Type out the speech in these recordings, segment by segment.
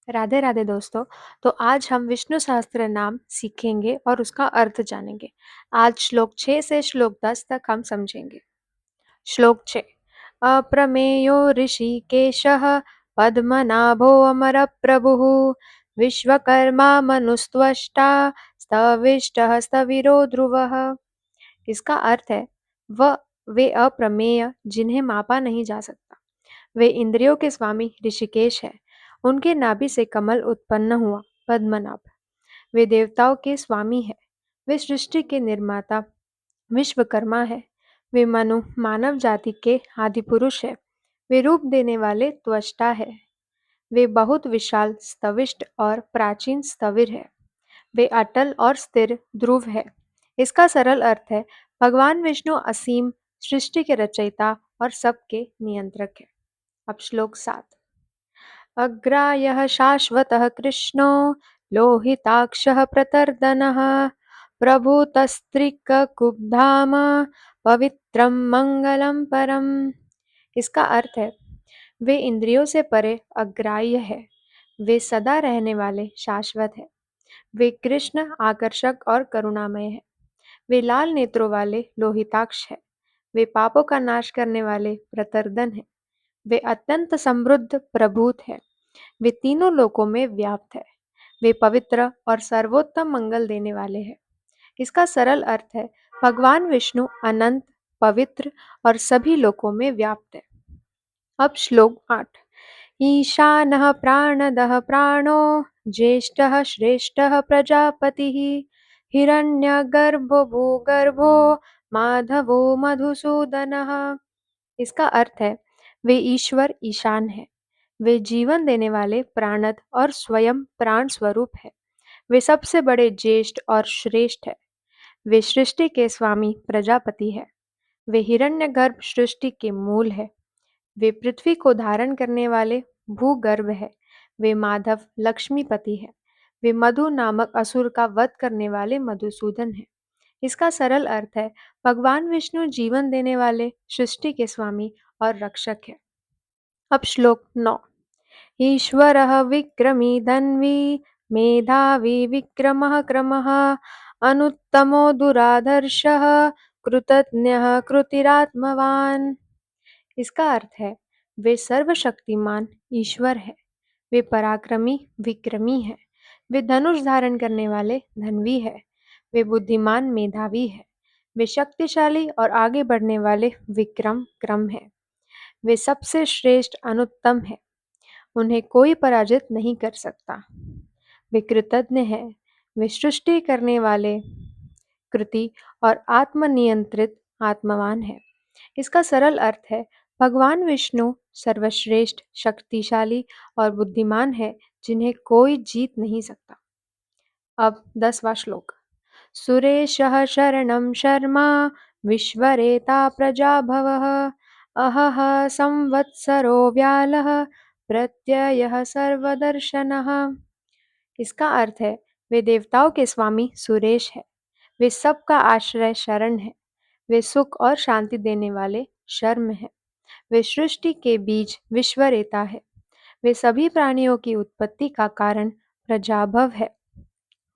राधे राधे दोस्तों। तो आज हम विष्णु सहस्त्र नाम सीखेंगे और उसका अर्थ जानेंगे। आज श्लोक 6 से श्लोक 10 तक हम समझेंगे। श्लोक 6। अप्रमेयो ऋषिकेशः पद्मनाभो अमर प्रभुः विश्वकर्मा मनुस्त्वष्टा स्तविष्टः स्थविरो ध्रुवः। इसका अर्थ है वह वे अप्रमेय जिन्हें मापा नहीं जा सकता। वे इंद्रियों के स्वामी ऋषिकेश है। उनके नाभि से कमल उत्पन्न हुआ पद्मनाभ। वे देवताओं के स्वामी है। वे सृष्टि के निर्माता विश्वकर्मा है। वे मनु मानव जाति के आदि पुरुष है। वे रूप देने वाले त्वष्टा है। वे बहुत विशाल स्तविष्ट और प्राचीन स्थविर है। वे अटल और स्थिर ध्रुव है। इसका सरल अर्थ है भगवान विष्णु असीम सृष्टि के रचयिता और सबके नियंत्रक है। अब श्लोक 7। अग्रायः शाश्वतः कृष्णो लोहिताक्षः प्रतर्दनः प्रभुतस्त्रिककुब्धाम पवित्रं मंगलम परम। इसका अर्थ है वे इंद्रियों से परे अग्राह्य है। वे सदा रहने वाले शाश्वत है। वे कृष्ण आकर्षक और करुणामय है। वे लाल नेत्रों वाले लोहिताक्ष है। वे पापों का नाश करने वाले प्रतर्दन है। वे अत्यंत समृद्ध प्रभूत है। वे तीनों लोकों में व्याप्त है। वे पवित्र और सर्वोत्तम मंगल देने वाले हैं। इसका सरल अर्थ है भगवान विष्णु अनंत पवित्र और सभी लोकों में व्याप्त है। अब श्लोक 8। ईशानः प्राणदः प्राणो ज्येष्ठः श्रेष्ठः प्रजापतिः हिरण्यगर्भो भूगर्भो माधवो मधुसूदनः। इसका अर्थ है वे ईश्वर ईशान है। वे जीवन देने वाले प्राणद और स्वयं प्राण स्वरूप है। वे सबसे बड़े ज्येष्ठ और श्रेष्ठ है। वे सृष्टि के स्वामी प्रजापति है। वे हिरण्यगर्भ सृष्टि के मूल है। वे पृथ्वी को धारण करने वाले भूगर्भ है। वे माधव लक्ष्मीपति है। वे मधु नामक असुर का वध करने वाले मधुसूदन है। इसका सरल अर्थ है भगवान विष्णु जीवन देने वाले सृष्टि के स्वामी और रक्षक है। अब श्लोक 9। ईश्वरः विक्रमी धन्वी मेधावी विक्रमः क्रमः अनुत्तमो दुराधर्षः कृतज्ञः कृतिरात्मवान। इसका अर्थ है वे सर्वशक्तिमान ईश्वर है। वे पराक्रमी विक्रमी है। वे धनुष धारण करने वाले धन्वी है। वे बुद्धिमान मेधावी है। वे शक्तिशाली और आगे बढ़ने वाले विक्रम क्रम है। वे सबसे श्रेष्ठ अनुत्तम है। उन्हें कोई पराजित नहीं कर सकता। वे कृतज्ञ है। वे सृष्टि करने वाले कृति और आत्मनियंत्रित आत्मवान है। इसका सरल अर्थ है भगवान विष्णु सर्वश्रेष्ठ शक्तिशाली और बुद्धिमान है जिन्हें कोई जीत नहीं सकता। अब 10वां श्लोक। सुरेशः शरणं शर्मा विश्वरेता प्रजाभवः अहः संवत्सरो व्यालः प्रत्ययः सर्वदर्शनः। इसका अर्थ है वे देवताओं के स्वामी सुरेश है। वे सबका आश्रय शरण है। वे सुख और शांति देने वाले शर्म है। वे सृष्टि के बीज विश्वरेता है। वे सभी प्राणियों की उत्पत्ति का कारण प्रजाभव है।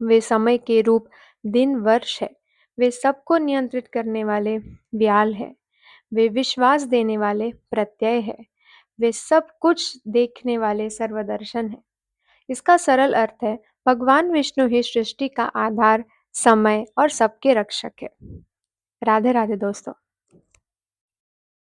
वे समय के रूप दिन वर्ष है। वे सबको नियंत्रित करने वाले व्याल है। वे विश्वास देने वाले प्रत्यय है। वे सब कुछ देखने वाले सर्वदर्शन है। इसका सरल अर्थ है भगवान विष्णु ही सृष्टि का आधार समय और सबके रक्षक है। राधे राधे दोस्तों।